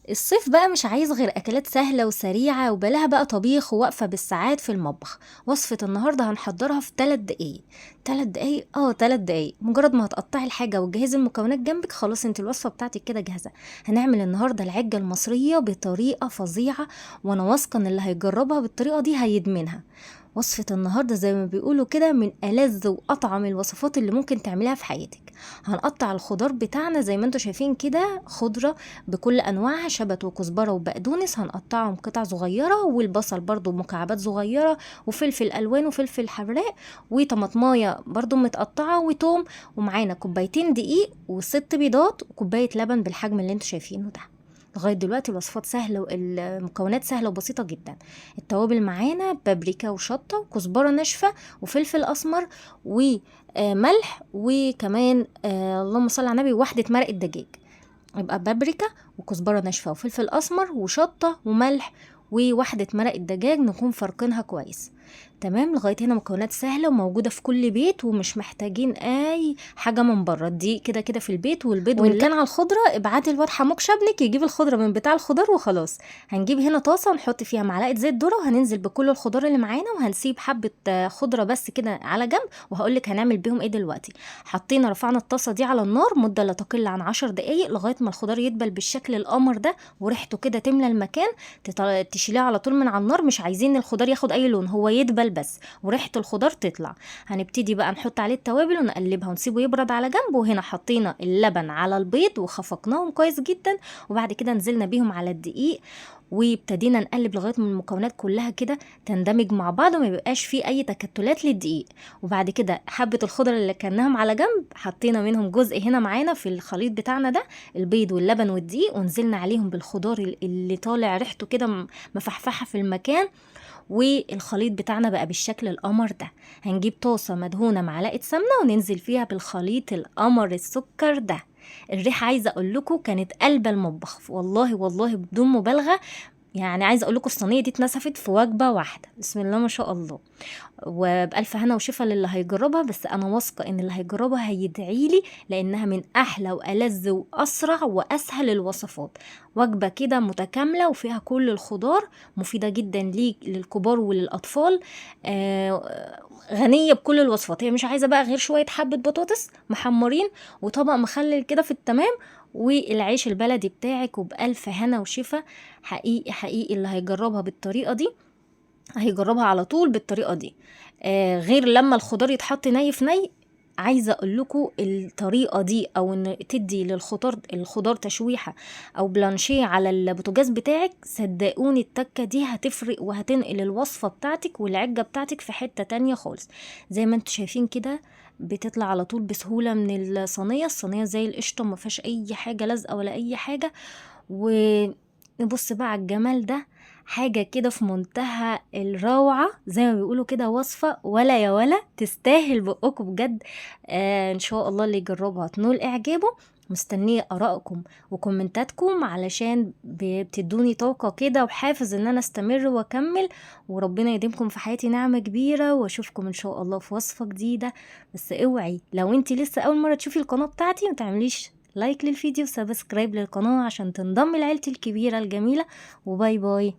الصيف بقى مش عايز غير أكلات سهلة وسريعة وبلاها بقى طبيخ ووقفة بالساعات في المطبخ. وصفة النهاردة هنحضرها في 3 دقايق. 3 دقايق، 3 دقايق. مجرد ما هتقطعي الحاجة وتجهزي المكونات جنبك خلاص انت الوصفة بتاعتك كده جاهزة. هنعمل النهاردة العجة المصرية بطريقة فظيعة، وانا واثقة ان اللي هيجربها بالطريقة دي هيدمنها. وصفة النهاردة زي ما بيقولوا كده من ألذ وأطعم الوصفات اللي ممكن تعمليها في حياتك. هنقطع الخضار بتاعنا زي ما انتوا شايفين كده، خضرة بكل أنواعها، شبت وكزبرة وبقدونس هنقطعهم قطع صغيرة، والبصل برضو مكعبات صغيرة، وفلفل ألوان وفلفل حراق، وطماطماية برضو متقطعة، وتوم. ومعانا كوبايتين دقيق وست بيضات وكوباية لبن بالحجم اللي انتوا شايفينه ده. لغاية دلوقتي الوصفات سهلة والمكونات سهلة وبسيطة جدا. التوابل معانا بابريكا وشطة وكزبرة ناشفة وفلفل أسمر وملح، وكمان اللهم صل على النبي، واحدة مرقة دجاج. يبقى بابريكا وكزبرة ناشفة وفلفل أسمر وشطة وملح وواحدة مرقة دجاج نكون فرقينها كويس. تمام، لغاية هنا مكونات سهلة وموجودة في كل بيت، ومش محتاجين أي حاجة من بره. دي كده كده في البيت، والبيض وإن كان على الخضرة ابعتي الواد حموك شبلك يجيب الخضرة من بتاع الخضار وخلاص. هنجيب هنا طاسة ونحط فيها معلقة زيت ذرة، وهننزل بكل الخضار اللي معانا، وهنسيب حبة خضرة بس كده على جنب، وهقولك هنعمل بيهم ايه دلوقتي. حطينا رفعنا الطاسة دي على النار مدة لا تقل عن 10 دقايق لغاية ما الخضار يدبل بالشكل القمر ده وريحته كده تملى المكان. تشيليه على طول من على النار، مش عايزين الخضار ياخد اي لون، هو يدبل بس وريحة الخضار تطلع. هنبتدي بقى نحط عليه التوابل ونقلبها ونسيبه يبرد على جنب. وهنا حطينا اللبن على البيض وخفقناهم كويس جدا، وبعد كده نزلنا بيهم على الدقيق، وابتدينا نقلب لغايه ما المكونات كلها كده تندمج مع بعض وما يبقاش فيه اي تكتلات للدقيق. وبعد كده حبه الخضر اللي كناهم على جنب حطينا منهم جزء هنا معانا في الخليط بتاعنا ده، البيض واللبن والدقيق، ونزلنا عليهم بالخضار اللي طالع ريحته كده مفحفحه في المكان. والخليط بتاعنا بقى بالشكل القمر ده. هنجيب طاسة مدهونة معلقة سمنة وننزل فيها بالخليط القمر السكر ده. الريحة عايزة اقول لكم كانت قلب المطبخ، والله والله بدون مبالغة. يعني عايزه اقول لكم الصينيه دي اتنسفت في وجبه واحده، بسم الله ما شاء الله. وبألف هنا وشفا للي هيجربها، بس انا واثقه ان اللي هيجربها هيدعيلي، لانها من احلى والذ واسرع واسهل الوصفات. وجبه كده متكامله وفيها كل الخضار، مفيده جدا ليك للكبار وللاطفال. غنيه بكل الوصفات. هي مش عايزه بقى غير شويه حبه بطاطس محمرين وطبق مخلل كده في التمام، والعيش البلدي بتاعك، وبألف هنا وشفا. حقيقي حقيقي اللي هيجربها بالطريقة دي هيجربها على طول بالطريقة دي. غير لما الخضار يتحط ني في ني. عايزة اقول لكم الطريقة دي، او ان تدي الخضار تشويحة او بلانشيه على البوتاجاز بتاعك، صدقوني التكة دي هتفرق وهتنقل الوصفة بتاعتك والعجة بتاعتك في حتة تانية خالص. زي ما انتوا شايفين كده بتطلع على طول بسهولة من الصينية زي القشطة، ما فيهاش اي حاجة لازقة ولا اي حاجة. ونبص بقى على الجمال ده، حاجة كده في منتهى الروعة، زي ما بيقولوا كده وصفة ولا يا ولا تستاهل بقكم بجد. ان شاء الله اللي يجربها تنول اعجابه. مستنية ارائكم وكومنتاتكم علشان بتدوني طاقة كده وحافز ان انا استمر واكمل. وربنا يديمكم في حياتي نعمة كبيرة، واشوفكم ان شاء الله في وصفة جديدة. بس اوعي لو انتي لسه اول مرة تشوفي القناة بتاعتي متعمليش لايك للفيديو وسبسكرايب للقناة عشان تنضم لعيلتي الكبيرة الجميلة. وباي باي.